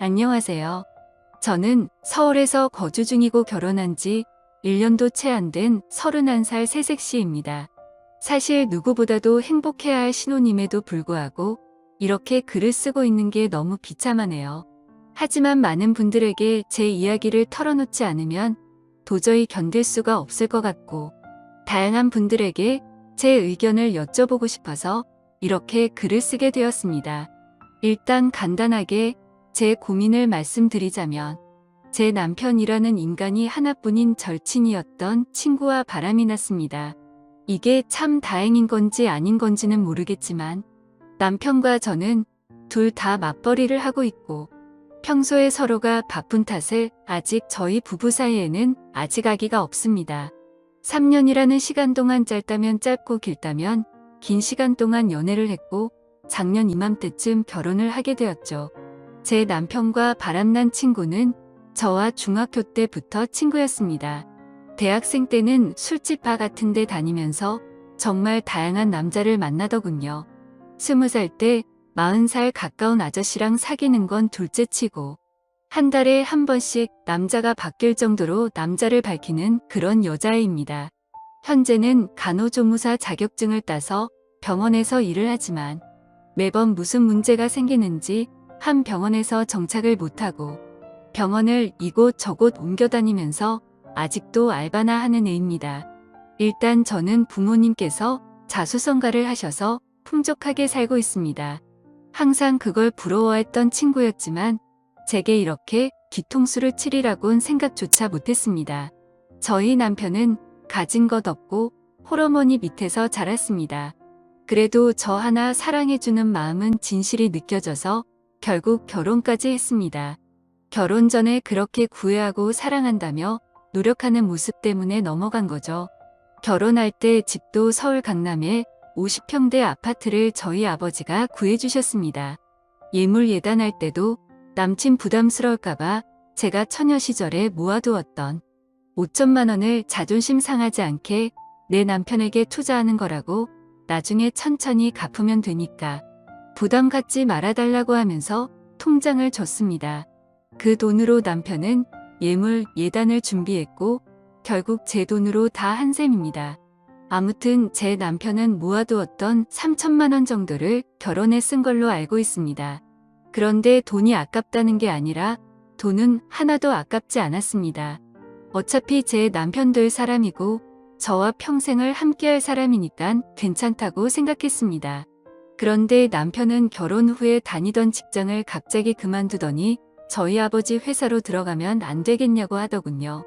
안녕하세요. 저는 서울에서 거주 중이고 결혼한 지 1년도 채 안 된 31살 새색시입니다. 사실 누구보다도 행복해야 할 신혼임에도 불구하고 이렇게 글을 쓰고 있는 게 너무 비참하네요. 하지만 많은 분들에게 제 이야기를 털어놓지 않으면 도저히 견딜 수가 없을 것 같고 다양한 분들에게 제 의견을 여쭤보고 싶어서 이렇게 글을 쓰게 되었습니다. 일단 간단하게 제 고민을 말씀드리자면 제 남편이라는 인간이 하나뿐인 절친이었던 친구와 바람이 났습니다. 이게 참 다행인 건지 아닌 건지는 모르겠지만 남편과 저는 둘 다 맞벌이를 하고 있고 평소에 서로가 바쁜 탓에 아직 저희 부부 사이에는 아직 아기가 없습니다. 3년이라는 시간 동안 짧다면 짧고 길다면 긴 시간 동안 연애를 했고 작년 이맘때쯤 결혼을 하게 되었죠. 제 남편과 바람난 친구는 저와 중학교 때부터 친구였습니다. 대학생 때는 술집 바 같은 데 다니면서 정말 다양한 남자를 만나더군요. 20살 때 40살 가까운 아저씨랑 사귀는 건 둘째치고 한 달에 한 번씩 남자가 바뀔 정도로 남자를 밝히는 그런 여자애입니다. 현재는 간호조무사 자격증을 따서 병원에서 일을 하지만 매번 무슨 문제가 생기는지 한 병원에서 정착을 못하고 병원을 이곳 저곳 옮겨 다니면서 아직도 알바나 하는 애입니다. 일단 저는 부모님께서 자수성가를 하셔서 풍족하게 살고 있습니다. 항상 그걸 부러워했던 친구였지만 제게 이렇게 뒤통수를 치리라곤 생각조차 못했습니다. 저희 남편은 가진 것 없고 홀어머니 밑에서 자랐습니다. 그래도 저 하나 사랑해주는 마음은 진실이 느껴져서 결국 결혼까지 했습니다. 결혼 전에 그렇게 구애하고 사랑한다며 노력하는 모습 때문에 넘어간 거죠. 결혼할 때 집도 서울 강남에 50평대 아파트를 저희 아버지가 구해주셨습니다. 예물 예단할 때도 남친 부담스러울까봐 제가 처녀 시절에 모아두었던 5천만 원을 자존심 상하지 않게 내 남편에게 투자하는 거라고 나중에 천천히 갚으면 되니까 부담 갖지 말아달라고 하면서 통장을 줬습니다. 그 돈으로 남편은 예물 예단을 준비했고 결국 제 돈으로 다 한 셈입니다. 아무튼 제 남편은 모아두었던 3천만 원 정도를 결혼에 쓴 걸로 알고 있습니다. 그런데 돈이 아깝다는 게 아니라 돈은 하나도 아깝지 않았습니다. 어차피 제 남편 될 사람이고 저와 평생을 함께할 사람이니까 괜찮다고 생각했습니다. 그런데 남편은 결혼 후에 다니던 직장을 갑자기 그만두더니 저희 아버지 회사로 들어가면 안 되겠냐고 하더군요.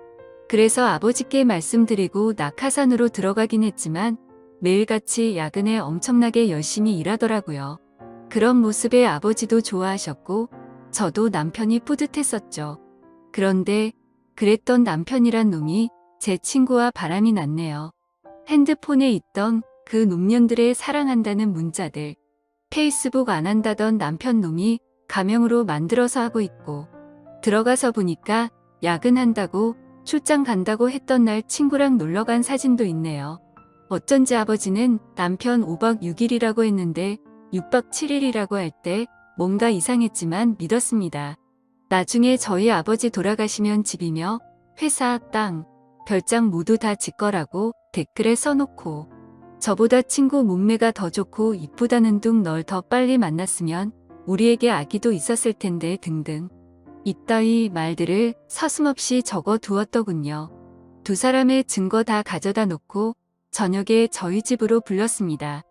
그래서 아버지께 말씀드리고 낙하산으로 들어가긴 했지만 매일같이 야근에 엄청나게 열심히 일하더라고요. 그런 모습에 아버지도 좋아하셨고 저도 남편이 뿌듯했었죠. 그런데 그랬던 남편이란 놈이 제 친구와 바람이 났네요. 핸드폰에 있던 그 놈년들의 사랑한다는 문자들, 페이스북 안 한다던 남편 놈이 가명으로 만들어서 하고 있고 들어가서 보니까 야근한다고 출장 간다고 했던 날 친구랑 놀러간 사진도 있네요. 어쩐지 아버지는 남편 5박 6일이라고 했는데 6박 7일이라고 할 때 뭔가 이상했지만 믿었습니다. 나중에 저희 아버지 돌아가시면 집이며 회사, 땅, 별장 모두 다 지 거라고 댓글에 써놓고 저보다 친구 몸매가 더 좋고 이쁘다는 둥 널 더 빨리 만났으면 우리에게 아기도 있었을 텐데 등등 이따위 말들을 서슴없이 적어 두었더군요. 두 사람의 증거 다 가져다 놓고 저녁에 저희 집으로 불렀습니다.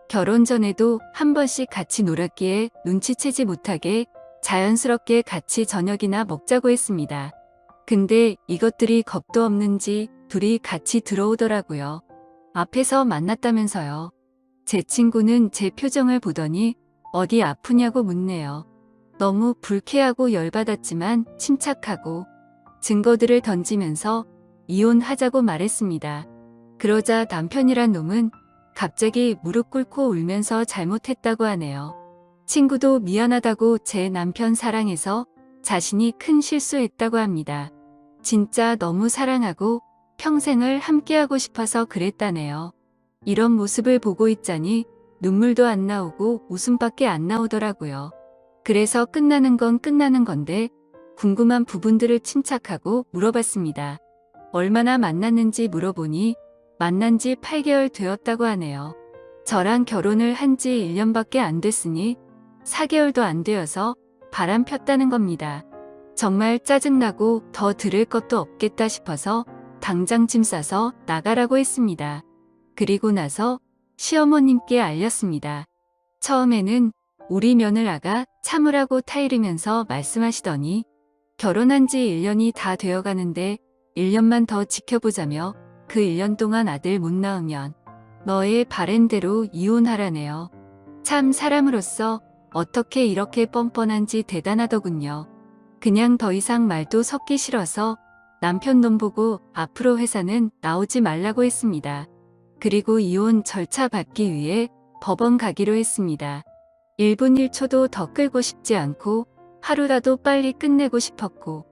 결혼 전에도 한 번씩 같이 놀았기에 눈치채지 못하게 자연스럽게 같이 저녁이나 먹자고 했습니다. 근데 이것들이 겁도 없는지 둘이 같이 들어오더라고요. 앞에서 만났다면서요. 제 친구는 제 표정을 보더니 어디 아프냐고 묻네요. 너무 불쾌하고 열받았지만 침착하고 증거들을 던지면서 이혼하자고 말했습니다. 그러자 남편이란 놈은 갑자기 무릎 꿇고 울면서 잘못했다고 하네요. 친구도 미안하다고 제 남편 사랑해서 자신이 큰 실수했다고 합니다. 진짜 너무 사랑하고 평생을 함께하고 싶어서 그랬다네요. 이런 모습을 보고 있자니 눈물도 안 나오고 웃음밖에 안 나오더라고요. 그래서 끝나는 건 끝나는 건데 궁금한 부분들을 침착하고 물어봤습니다. 얼마나 만났는지 물어보니 만난 지 8개월 되었다고 하네요. 저랑 결혼을 한 지 1년밖에 안 됐으니 4개월도 안 되어서 바람 폈다는 겁니다. 정말 짜증나고 더 들을 것도 없겠다 싶어서 당장 짐 싸서 나가라고 했습니다. 그리고 나서 시어머님께 알렸습니다. 처음에는 우리 며느라가 참으라고 타이르면서 말씀하시더니 결혼한 지 1년이 다 되어가는데 1년만 더 지켜보자며 그 1년 동안 아들 못 낳으면 너의 바램대로 이혼하라네요. 참 사람으로서 어떻게 이렇게 뻔뻔한지 대단하더군요. 그냥 더 이상 말도 섞기 싫어서 남편 놈 보고 앞으로 회사는 나오지 말라고 했습니다. 그리고 이혼 절차 밟기 위해 법원 가기로 했습니다. 1분 1초도 더 끌고 싶지 않고 하루라도 빨리 끝내고 싶었고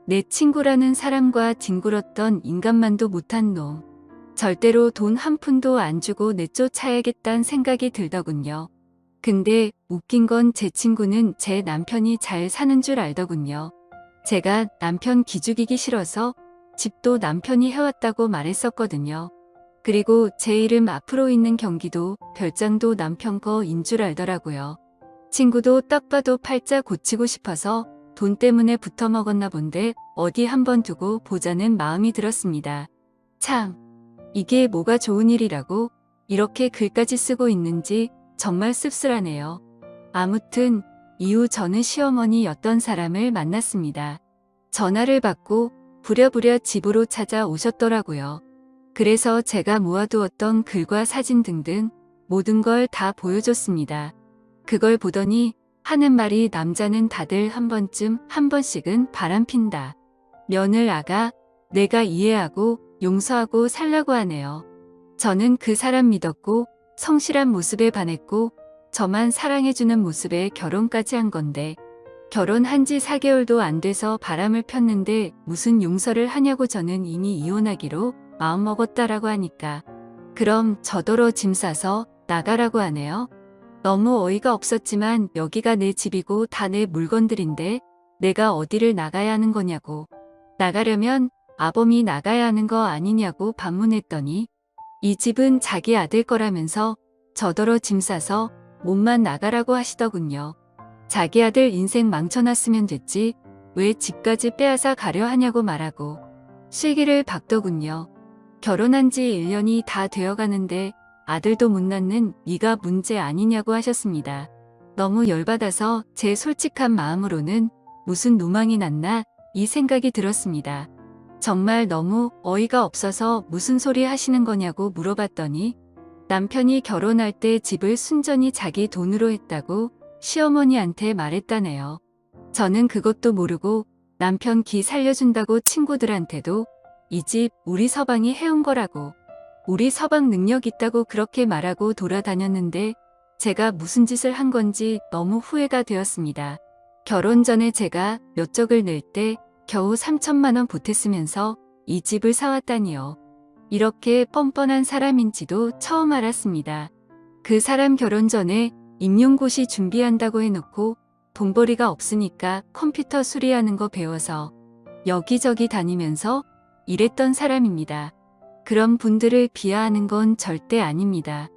내 친구라는 사람과 뒹굴었던 인간만도 못한 놈. 절대로 돈 한 푼도 안 주고 내쫓아야겠다는 생각이 들더군요. 근데 웃긴 건 제 친구는 제 남편이 잘 사는 줄 알더군요. 제가 남편 기죽이기 싫어서 집도 남편이 해왔다고 말했었거든요. 그리고 제 이름 앞으로 있는 경기도 별장도 남편 거인 줄 알더라고요. 친구도 딱 봐도 팔자 고치고 싶어서 돈 때문에 붙어먹었나 본데 어디 한번 두고 보자는 마음이 들었습니다. 참, 이게 뭐가 좋은 일이라고 이렇게 글까지 쓰고 있는지 정말 씁쓸하네요. 아무튼 이후 저는 시어머니였던 사람을 만났습니다. 전화를 받고 부랴부랴 집으로 찾아오셨더라고요. 그래서 제가 모아두었던 글과 사진 등등 모든 걸 다 보여줬습니다. 그걸 보더니 하는 말이 남자는 다들 한 번씩은 바람핀다. 며느라가 내가 이해하고 용서하고 살라고 하네요. 저는 그 사람 믿었고 성실한 모습에 반했고 저만 사랑해주는 모습에 결혼까지 한 건데 결혼한 지 4개월도 안 돼서 바람을 폈는데 무슨 용서를 하냐고 저는 이미 이혼하기로 마음먹었다라고 하니까 그럼 저더러 짐 싸서 나가라고 하네요. 너무 어이가 없었지만 여기가 내 집이고 다 내 물건들인데 내가 어디를 나가야 하는 거냐고. 나가려면 아범이 나가야 하는 거 아니냐고 반문했더니 이 집은 자기 아들 거라면서 저더러 짐 싸서 몸만 나가라고 하시더군요. 자기 아들 인생 망쳐놨으면 됐지 왜 집까지 빼앗아 가려 하냐고 말하고 실기를 박더군요. 결혼한 지 1년이 다 되어가는데 아들도 못 낳는 네가 문제 아니냐고 하셨습니다. 너무 열받아서 제 솔직한 마음으로는 무슨 노망이 났나 이 생각이 들었습니다. 정말 너무 어이가 없어서 무슨 소리 하시는 거냐고 물어봤더니 남편이 결혼할 때 집을 순전히 자기 돈으로 했다고 시어머니한테 말했다네요. 저는 그것도 모르고 남편 기 살려준다고 친구들한테도 이 집 우리 서방이 해온 거라고 우리 서방 능력 있다고 그렇게 말하고 돌아다녔는데 제가 무슨 짓을 한 건지 너무 후회가 되었습니다. 결혼 전에 제가 몇 적을 낼 때 겨우 3천만 원 보탰으면서 이 집을 사왔다니요. 이렇게 뻔뻔한 사람인지도 처음 알았습니다. 그 사람 결혼 전에 임용고시 준비한다고 해놓고 돈벌이가 없으니까 컴퓨터 수리하는 거 배워서 여기저기 다니면서 일했던 사람입니다. 그런 분들을 비하하는 건 절대 아닙니다.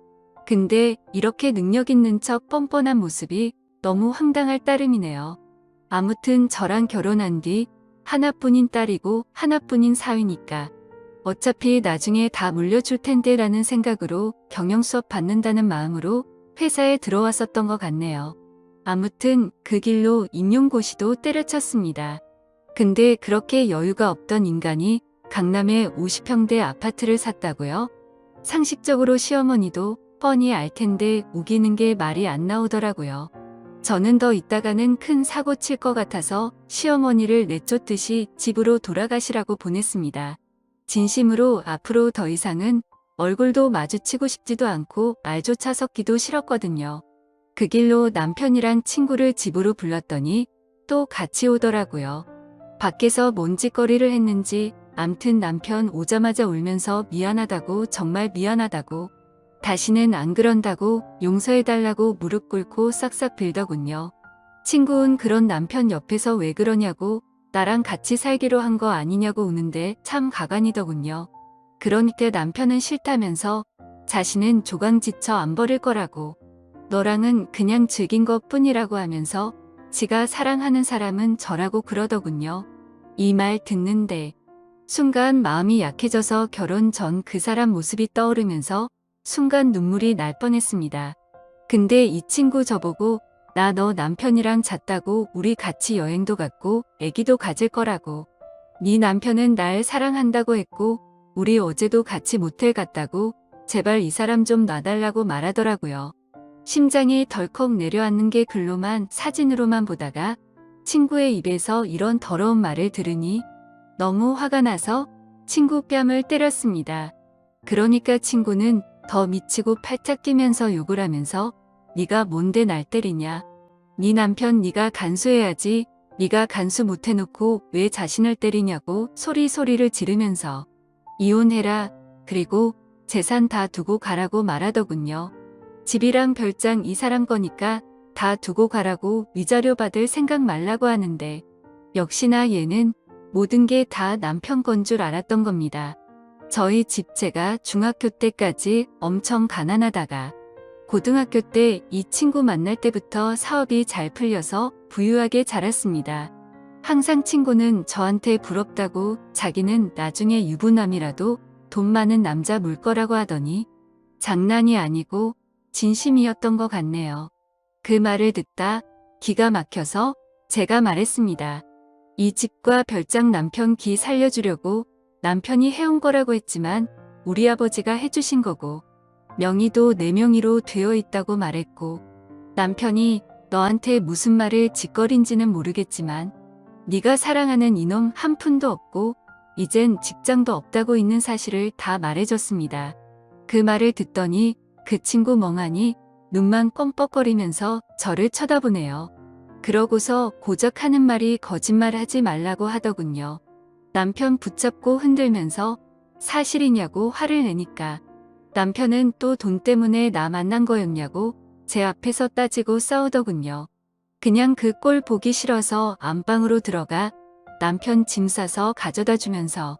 근데 이렇게 능력 있는 척 뻔뻔한 모습이 너무 황당할 따름이네요. 아무튼 저랑 결혼한 뒤 하나뿐인 딸이고 하나뿐인 사위니까 어차피 나중에 다 물려줄 텐데 라는 생각으로 경영수업 받는다는 마음으로 회사에 들어왔었던 것 같네요. 아무튼 그 길로 임용고시도 때려쳤습니다. 근데 그렇게 여유가 없던 인간이 강남에 50평대 아파트를 샀다고요? 상식적으로 시어머니도 뻔히 알 텐데 우기는 게 말이 안 나오더라고요. 저는 더 있다가는 큰 사고 칠 것 같아서 시어머니를 내쫓듯이 집으로 돌아가시라고 보냈습니다. 진심으로 앞으로 더 이상은 얼굴도 마주치고 싶지도 않고 말조차 섞기도 싫었거든요. 그 길로 남편이란 친구를 집으로 불렀더니 또 같이 오더라고요. 밖에서 뭔 짓거리를 했는지 암튼 남편 오자마자 울면서 미안하다고 정말 미안하다고 다시는 안 그런다고 용서해달라고 무릎 꿇고 싹싹 빌더군요. 친구는 그런 남편 옆에서 왜 그러냐고 나랑 같이 살기로 한 거 아니냐고 우는데 참 가관이더군요. 그러니까 남편은 싫다면서 자신은 조강 지쳐 안 버릴 거라고 너랑은 그냥 즐긴 것 뿐이라고 하면서 지가 사랑하는 사람은 저라고 그러더군요. 이 말 듣는데 순간 마음이 약해져서 결혼 전 그 사람 모습이 떠오르면서 순간 눈물이 날 뻔했습니다. 근데 이 친구 저보고 나 너 남편이랑 잤다고 우리 같이 여행도 갔고 애기도 가질 거라고 네 남편은 날 사랑한다고 했고 우리 어제도 같이 모텔 갔다고 제발 이 사람 좀 놔달라고 말하더라고요. 심장이 덜컥 내려앉는 게 글로만 사진으로만 보다가 친구의 입에서 이런 더러운 말을 들으니 너무 화가 나서 친구 뺨을 때렸습니다. 그러니까 친구는 더 미치고 팔짝 뛰면서 욕을 하면서 네가 뭔데 날 때리냐. 네 남편 네가 간수해야지. 네가 간수 못해놓고 왜 자신을 때리냐고 소리를 지르면서 이혼해라. 그리고 재산 다 두고 가라고 말하더군요. 집이랑 별장 이 사람 거니까 다 두고 가라고 위자료 받을 생각 말라고 하는데 역시나 얘는 모든 게 다 남편 건 줄 알았던 겁니다. 저희 집 제가 중학교 때까지 엄청 가난하다가 고등학교 때 이 친구 만날 때부터 사업이 잘 풀려서 부유하게 자랐습니다. 항상 친구는 저한테 부럽다고 자기는 나중에 유부남이라도 돈 많은 남자 물 거라고 하더니 장난이 아니고 진심이었던 것 같네요. 그 말을 듣다 기가 막혀서 제가 말했습니다. 이 집과 별장 남편 기 살려주려고 남편이 해온 거라고 했지만 우리 아버지가 해주신 거고 명의도 내 명의로 되어 있다고 말했고 남편이 너한테 무슨 말을 짓거린지는 모르겠지만 네가 사랑하는 이놈 한 푼도 없고 이젠 직장도 없다고 있는 사실을 다 말해줬습니다. 그 말을 듣더니 그 친구 멍하니 눈만 껌뻑거리면서 저를 쳐다보네요. 그러고서 고작 하는 말이 거짓말하지 말라고 하더군요. 남편 붙잡고 흔들면서 사실이냐고 화를 내니까 남편은 또 돈 때문에 나 만난 거였냐고 제 앞에서 따지고 싸우더군요. 그냥 그 꼴 보기 싫어서 안방으로 들어가 남편 짐 싸서 가져다 주면서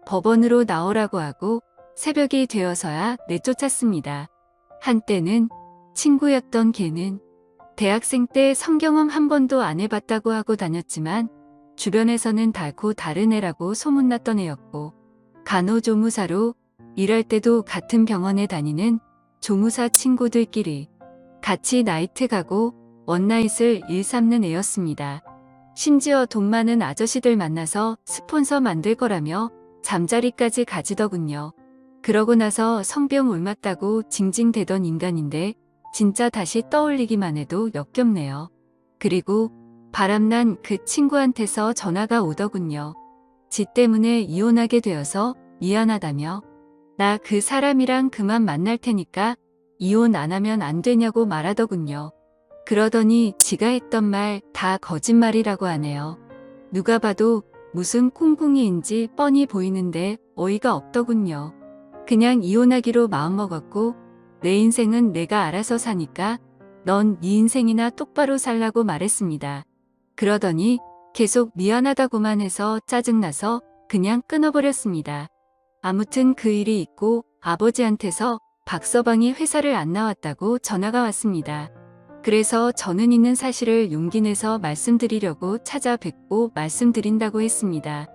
법원으로 나오라고 하고 새벽이 되어서야 내쫓았습니다. 한때는 친구였던 걔는 대학생 때 성경험 한 번도 안 해봤다고 하고 다녔지만 주변에서는 달고 다른 애라고 소문났던 애였고 간호조무사로 일할 때도 같은 병원에 다니는 조무사 친구들끼리 같이 나이트 가고 원나잇을 일삼는 애였습니다. 심지어 돈 많은 아저씨들 만나서 스폰서 만들 거라며 잠자리까지 가지더군요. 그러고 나서 성병 옮았다고 징징대던 인간인데 진짜 다시 떠올리기만 해도 역겹네요. 그리고 바람난 그 친구한테서 전화가 오더군요. 지 때문에 이혼하게 되어서 미안하다며 나 그 사람이랑 그만 만날 테니까 이혼 안 하면 안 되냐고 말하더군요. 그러더니 지가 했던 말 다 거짓말이라고 하네요. 누가 봐도 무슨 콩콩이인지 뻔히 보이는데 어이가 없더군요. 그냥 이혼하기로 마음먹었고 내 인생은 내가 알아서 사니까 넌 네 인생이나 똑바로 살라고 말했습니다. 그러더니 계속 미안하다고만 해서 짜증나서 그냥 끊어버렸습니다. 아무튼 그 일이 있고 아버지한테서 박서방이 회사를 안 나왔다고 전화가 왔습니다. 그래서 저는 있는 사실을 용기 내서 말씀드리려고 찾아뵙고 말씀드린다고 했습니다.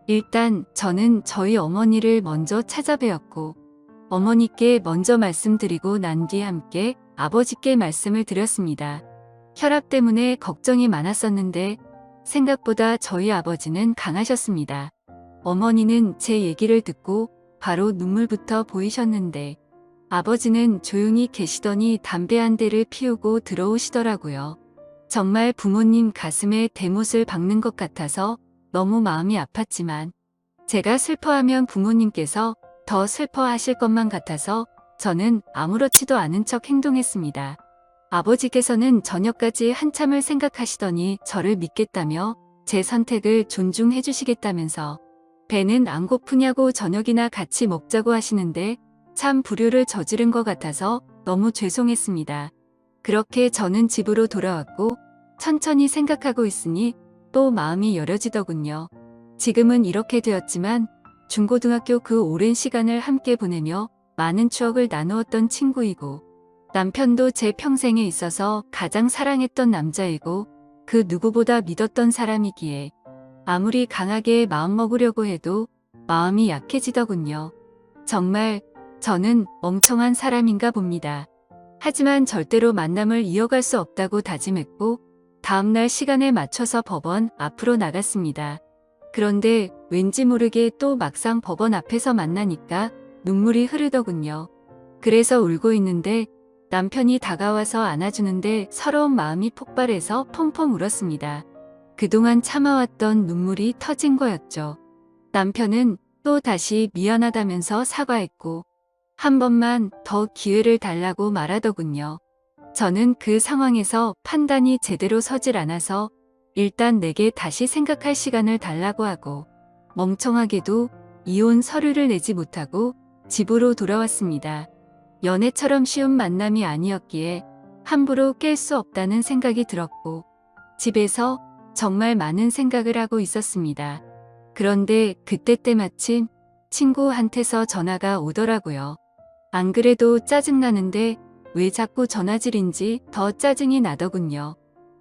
일단 저는 저희 어머니를 먼저 찾아뵈었고 어머니께 먼저 말씀드리고 난 뒤 함께 아버지께 말씀을 드렸습니다. 혈압 때문에 걱정이 많았었는데 생각보다 저희 아버지는 강하셨습니다. 어머니는 제 얘기를 듣고 바로 눈물부터 보이셨는데 아버지는 조용히 계시더니 담배 한 대를 피우고 들어오시더라고요. 정말 부모님 가슴에 대못을 박는 것 같아서 너무 마음이 아팠지만 제가 슬퍼하면 부모님께서 더 슬퍼하실 것만 같아서 저는 아무렇지도 않은 척 행동했습니다. 아버지께서는 저녁까지 한참을 생각하시더니 저를 믿겠다며 제 선택을 존중해 주시겠다면서 배는 안 고프냐고 저녁이나 같이 먹자고 하시는데 참 불효를 저지른 것 같아서 너무 죄송했습니다. 그렇게 저는 집으로 돌아왔고 천천히 생각하고 있으니 또 마음이 여려지더군요. 지금은 이렇게 되었지만 중고등학교 그 오랜 시간을 함께 보내며 많은 추억을 나누었던 친구이고 남편도 제 평생에 있어서 가장 사랑했던 남자이고 그 누구보다 믿었던 사람이기에 아무리 강하게 마음먹으려고 해도 마음이 약해지더군요. 정말 저는 멍청한 사람인가 봅니다. 하지만 절대로 만남을 이어갈 수 없다고 다짐했고 다음날 시간에 맞춰서 법원 앞으로 나갔습니다. 그런데 왠지 모르게 또 막상 법원 앞에서 만나니까 눈물이 흐르더군요. 그래서 울고 있는데 남편이 다가와서 안아주는데 서러운 마음이 폭발해서 펑펑 울었습니다. 그동안 참아왔던 눈물이 터진 거였죠. 남편은 또 다시 미안하다면서 사과했고 한 번만 더 기회를 달라고 말하더군요. 저는 그 상황에서 판단이 제대로 서질 않아서 일단 내게 다시 생각할 시간을 달라고 하고 멍청하게도 이혼 서류를 내지 못하고 집으로 돌아왔습니다. 연애처럼 쉬운 만남이 아니었기에 함부로 깰 수 없다는 생각이 들었고 집에서 정말 많은 생각을 하고 있었습니다. 그런데 그때 때마침 친구한테서 전화가 오더라고요. 안 그래도 짜증나는데 왜 자꾸 전화질인지 더 짜증이 나더군요.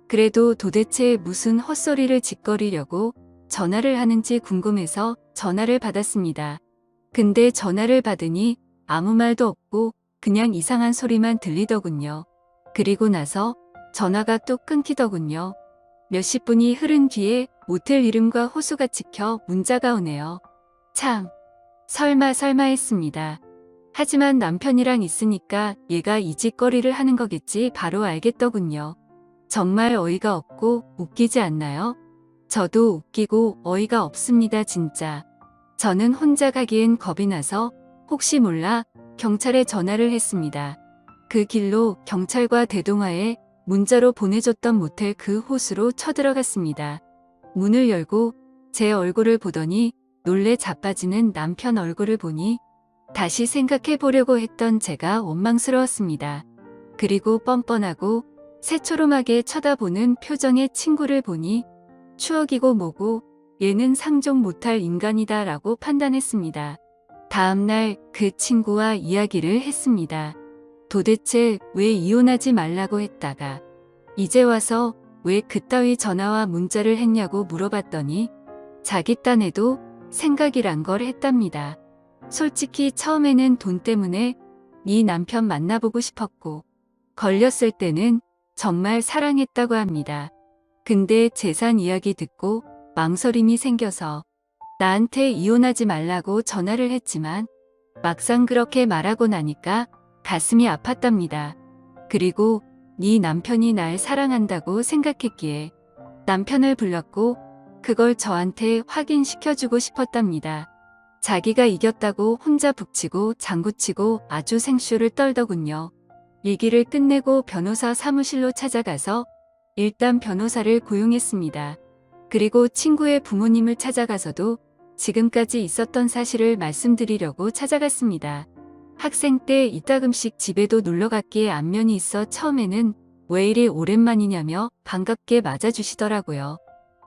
그래도 도대체 무슨 헛소리를 짓거리려고 전화를 하는지 궁금해서 전화를 받았습니다. 근데 전화를 받으니 아무 말도 없고 그냥 이상한 소리만 들리더군요. 그리고 나서 전화가 또 끊기더군요. 몇십 분이 흐른 뒤에 모텔 이름과 호수가 찍혀 문자가 오네요. 참, 설마 했습니다. 하지만 남편이랑 있으니까 얘가 이 짓거리를 하는 거겠지 바로 알겠더군요. 정말 어이가 없고 웃기지 않나요? 저도 웃기고 어이가 없습니다 진짜. 저는 혼자 가기엔 겁이 나서 혹시 몰라 경찰에 전화를 했습니다. 그 길로 경찰과 대동하에 문자로 보내줬던 모텔 그 호수로 쳐들어갔습니다. 문을 열고 제 얼굴을 보더니 놀래 자빠지는 남편 얼굴을 보니 다시 생각해 보려고 했던 제가 원망스러웠습니다. 그리고 뻔뻔하고 새초롬하게 쳐다보는 표정의 친구를 보니 추억이고 뭐고 얘는 상종 못할 인간이다 라고 판단했습니다. 다음날 그 친구와 이야기를 했습니다. 도대체 왜 이혼하지 말라고 했다가 이제 와서 왜 그따위 전화와 문자를 했냐고 물어봤더니 자기 딴에도 생각이란 걸 했답니다. 솔직히 처음에는 돈 때문에 네 남편 만나보고 싶었고 걸렸을 때는 정말 사랑했다고 합니다. 근데 재산 이야기 듣고 망설임이 생겨서 나한테 이혼하지 말라고 전화를 했지만 막상 그렇게 말하고 나니까 가슴이 아팠답니다. 그리고 네 남편이 날 사랑한다고 생각했기에 남편을 불렀고 그걸 저한테 확인시켜주고 싶었답니다. 자기가 이겼다고 혼자 북치고 장구치고 아주 생쇼를 떨더군요. 얘기를 끝내고 변호사 사무실로 찾아가서 일단 변호사를 고용했습니다. 그리고 친구의 부모님을 찾아가서도 지금까지 있었던 사실을 말씀드리려고 찾아갔습니다. 학생 때 이따금씩 집에도 놀러갔기에 안면이 있어 처음에는 왜 이리 오랜만이냐며 반갑게 맞아주시더라고요.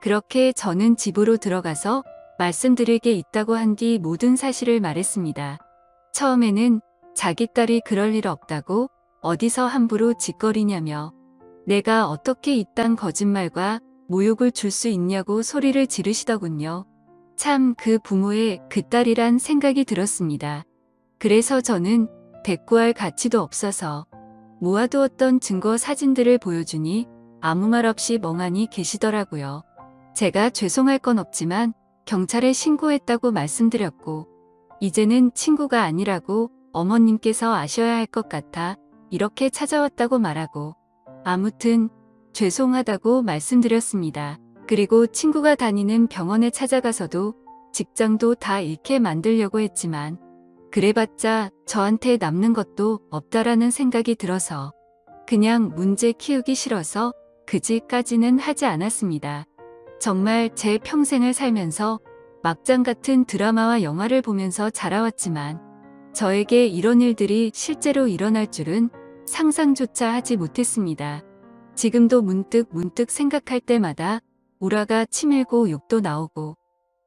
그렇게 저는 집으로 들어가서 말씀드릴 게 있다고 한 뒤 모든 사실을 말했습니다. 처음에는 자기 딸이 그럴 일 없다고 어디서 함부로 짓거리냐며 내가 어떻게 이딴 거짓말과 모욕을 줄 수 있냐고 소리를 지르시더군요. 참 그 부모의 그 딸이란 생각이 들었습니다. 그래서 저는 대꾸할 가치도 없어서 모아두었던 증거 사진들을 보여주니 아무 말 없이 멍하니 계시더라고요. 제가 죄송할 건 없지만 경찰에 신고했다고 말씀드렸고 이제는 친구가 아니라고 어머님께서 아셔야 할 것 같아 이렇게 찾아왔다고 말하고 아무튼 죄송하다고 말씀드렸습니다. 그리고 친구가 다니는 병원에 찾아가서도 직장도 다 잃게 만들려고 했지만 그래봤자 저한테 남는 것도 없다라는 생각이 들어서 그냥 문제 키우기 싫어서 그지까지는 하지 않았습니다. 정말 제 평생을 살면서 막장 같은 드라마와 영화를 보면서 자라왔지만 저에게 이런 일들이 실제로 일어날 줄은 상상조차 하지 못했습니다. 지금도 문득 생각할 때마다 우라가 치밀고 욕도 나오고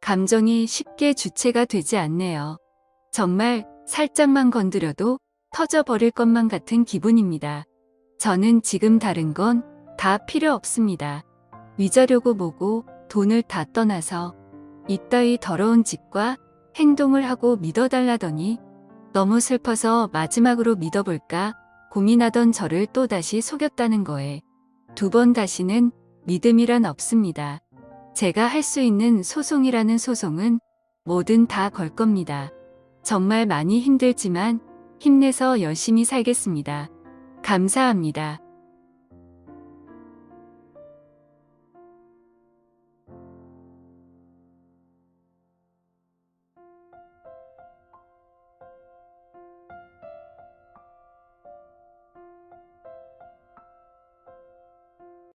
감정이 쉽게 주체가 되지 않네요. 정말 살짝만 건드려도 터져버릴 것만 같은 기분입니다. 저는 지금 다른 건 다 필요 없습니다. 위자료고 뭐고 돈을 다 떠나서 이따위 더러운 짓과 행동을 하고 믿어달라더니 너무 슬퍼서 마지막으로 믿어볼까 고민하던 저를 또다시 속였다는 거에 2번 다시는 믿음이란 없습니다. 제가 할 수 있는 소송이라는 소송은 뭐든 다 걸 겁니다. 정말 많이 힘들지만 힘내서 열심히 살겠습니다. 감사합니다.